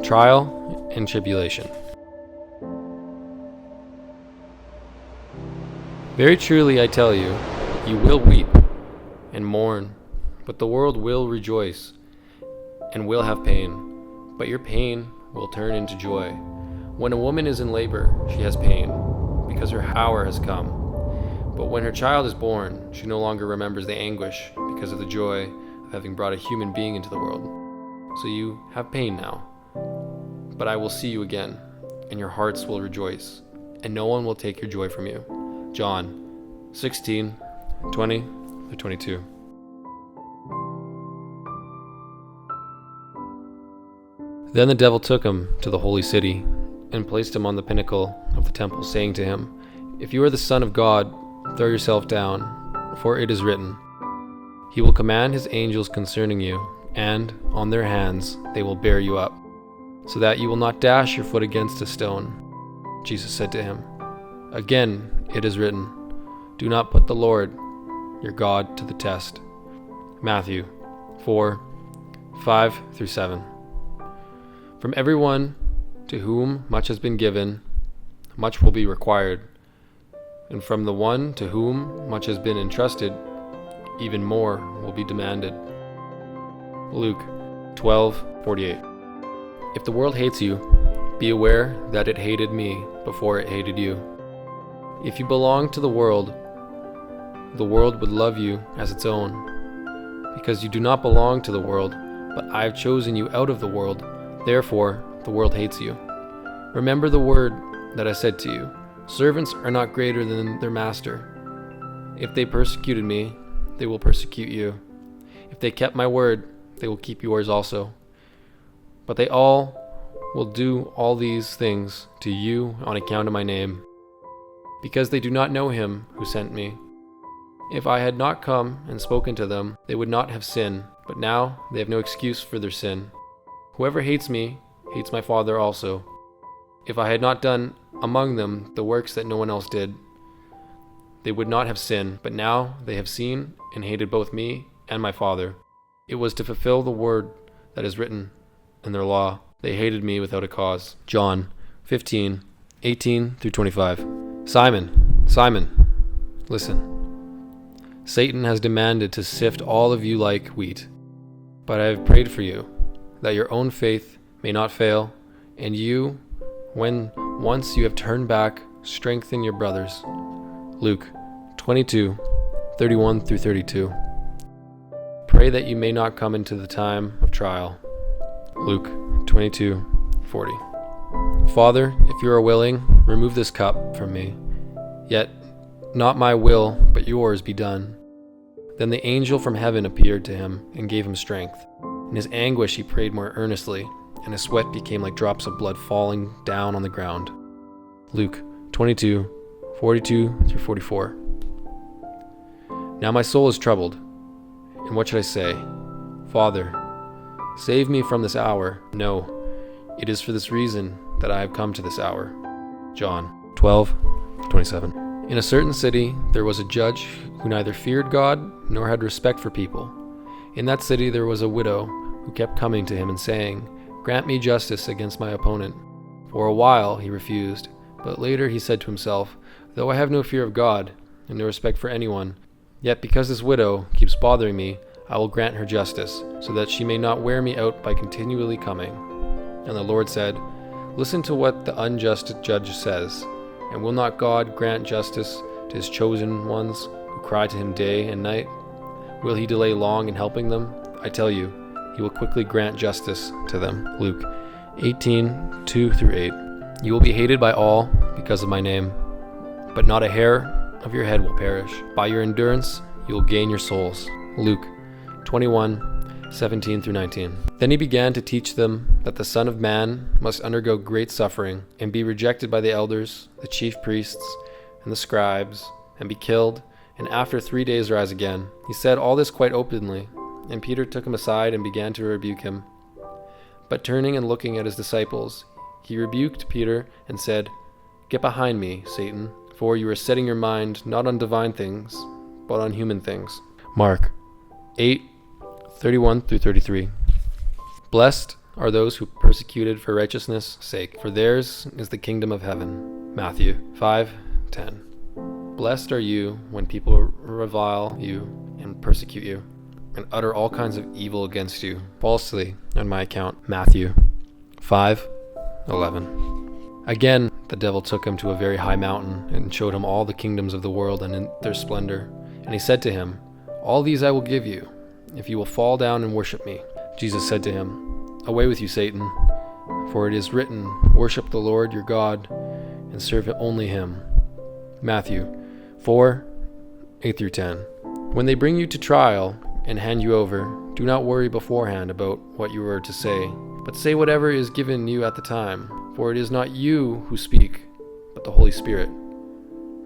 Trial and tribulation. Very truly I tell you, you will weep and mourn, but the world will rejoice and will have pain, but your pain will turn into joy. When a woman is in labor, she has pain, because her hour has come. But when her child is born, she no longer remembers the anguish because of the joy of having brought a human being into the world. So you have pain now, but I will see you again, and your hearts will rejoice, and no one will take your joy from you. John 16:20-22. Then the devil took him to the holy city and placed him on the pinnacle of the temple, saying to him, "If you are the Son of God, throw yourself down, for it is written, He will command His angels concerning you, and on their hands they will bear you up, so that you will not dash your foot against a stone." Jesus said to him, "Again it is written, do not put the Lord your God to the test." Matthew 4:5-7. From everyone to whom much has been given, much will be required, and from the one to whom much has been entrusted, even more will be demanded. Luke 12:48. If the world hates you, be aware that it hated me before it hated you. If you belong to the world would love you as its own. Because you do not belong to the world, but I have chosen you out of the world, therefore the world hates you. Remember the word that I said to you, servants are not greater than their master. If they persecuted me, they will persecute you. If they kept my word, they will keep yours also. But they all will do all these things to you on account of my name, because they do not know him who sent me. If I had not come and spoken to them, they would not have sinned, but now they have no excuse for their sin. Whoever hates me hates my Father also. If I had not done among them the works that no one else did, they would not have sinned, but now they have seen and hated both me and my Father. It was to fulfill the word that is written in their law. They hated me without a cause. John 15:18-25. Simon, Simon, listen. Satan has demanded to sift all of you like wheat, but I have prayed for you, that your own faith may not fail, and you, when once you have turned back, strengthen your brothers. Luke 22:31-32. Pray that you may not come into the time of trial. Luke 22:40. Father, if you are willing, remove this cup from me. Yet not my will, but yours be done. Then the angel from heaven appeared to him and gave him strength. In his anguish he prayed more earnestly, and his sweat became like drops of blood falling down on the ground. Luke 22:42-44. Now my soul is troubled, and what should I say? Father, save me from this hour. No, it is for this reason that I have come to this hour. John 12:27. In a certain city there was a judge who neither feared God nor had respect for people. In that city there was a widow who kept coming to him and saying, "Grant me justice against my opponent." For a while he refused, but later he said to himself, "Though I have no fear of God and no respect for anyone, yet because this widow keeps bothering me, I will grant her justice, so that she may not wear me out by continually coming." And the Lord said, "Listen to what the unjust judge says. And will not God grant justice to his chosen ones who cry to him day and night? Will he delay long in helping them? I tell you, he will quickly grant justice to them." Luke 18:2-8. You will be hated by all because of my name, but not a hair of your head will perish. By your endurance you will gain your souls. Luke 21:17-19. Then he began to teach them that the Son of Man must undergo great suffering, and be rejected by the elders, the chief priests, and the scribes, and be killed, and after 3 days rise again. He said all this quite openly, and Peter took him aside and began to rebuke him. But turning and looking at his disciples, he rebuked Peter and said, "Get behind me, Satan, for you are setting your mind not on divine things, but on human things." Mark 8:31-33. Blessed are those who persecuted for righteousness' sake, for theirs is the kingdom of heaven. Matthew 5:10. Blessed are you when people revile you and persecute you, and utter all kinds of evil against you falsely on my account. Matthew 5:11. Again, the devil took him to a very high mountain and showed him all the kingdoms of the world and in their splendor. And he said to him, all these I will give you, if you will fall down and worship me. Jesus said to him, away with you, Satan, for it is written, worship the Lord your God and serve only him. Matthew 4:8-10. When they bring you to trial and hand you over, do not worry beforehand about what you are to say, but say whatever is given you at the time, for it is not you who speak, but the Holy Spirit.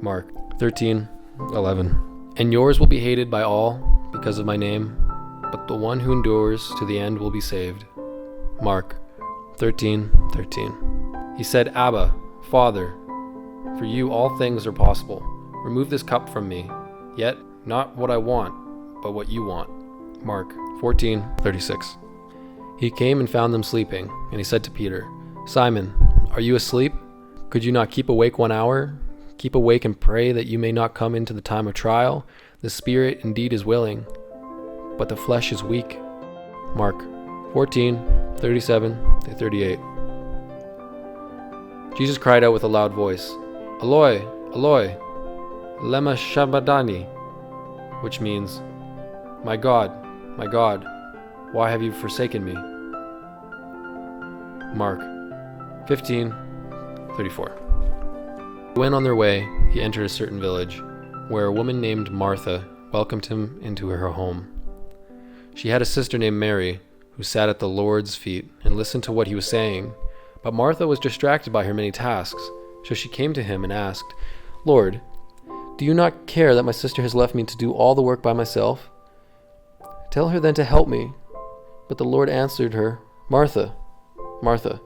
Mark 13:11. And yours will be hated by all because of my name, but the one who endures to the end will be saved. Mark 13:13. He said, Abba, Father, for you all things are possible. Remove this cup from me, yet not what I want, but what you want. Mark 14:36. He came and found them sleeping, and he said to Peter, Simon, are you asleep? Could you not keep awake 1 hour? Keep awake and pray that you may not come into the time of trial. The spirit indeed is willing, but the flesh is weak. Mark 14:37-38. Jesus cried out with a loud voice, Eloi, Eloi, lema sabachthani, which means, my God, why have you forsaken me? Mark 15:34. When on their way, he entered a certain village, where a woman named Martha welcomed him into her home. She had a sister named Mary, who sat at the Lord's feet and listened to what he was saying. But Martha was distracted by her many tasks, so she came to him and asked, Lord, do you not care that my sister has left me to do all the work by myself? Tell her then to help me. But the Lord answered her, Martha, Martha,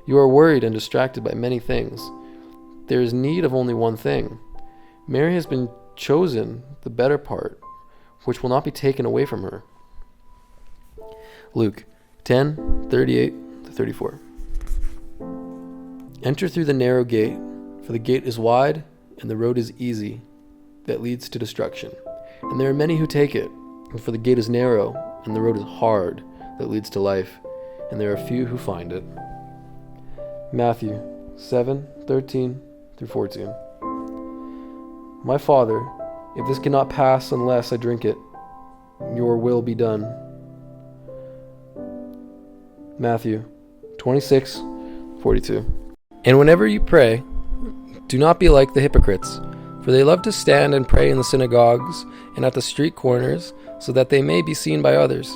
you are worried and distracted by many things. There is need of only one thing. Mary has been chosen the better part, which will not be taken away from her. Luke 10:38-34. Enter through the narrow gate, for the gate is wide and the road is easy that leads to destruction, and there are many who take it. And for the gate is narrow and the road is hard that leads to life, and there are few who find it. Matthew 7:13-14. My Father, if this cannot pass unless I drink it, your will be done. Matthew 26:42. And whenever you pray, do not be like the hypocrites, for they love to stand and pray in the synagogues and at the street corners, so that they may be seen by others.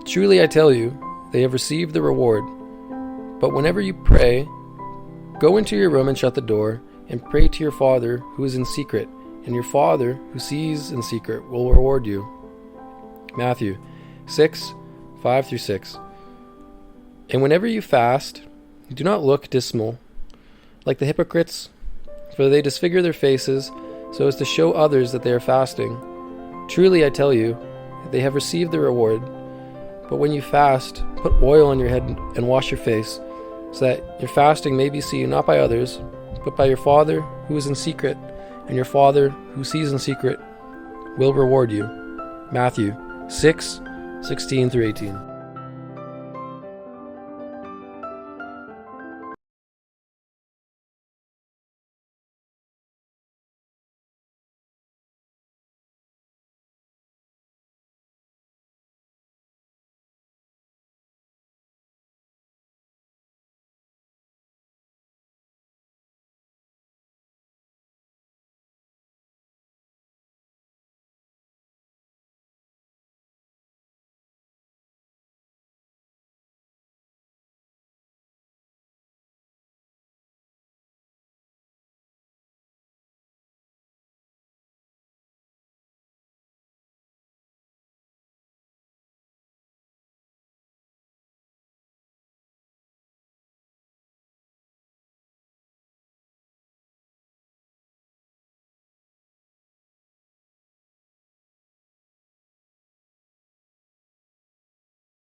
Truly I tell you, they have received the reward. But whenever you pray, go into your room and shut the door, and pray to your Father who is in secret, and your Father who sees in secret will reward you. Matthew 6:5-6. And whenever you fast, do not look dismal, like the hypocrites, for they disfigure their faces so as to show others that they are fasting. Truly I tell you, they have received the reward. But when you fast, put oil on your head and wash your face, so that your fasting may be seen not by others, but by your Father who is in secret, and your Father who sees in secret will reward you. Matthew 6:16-18.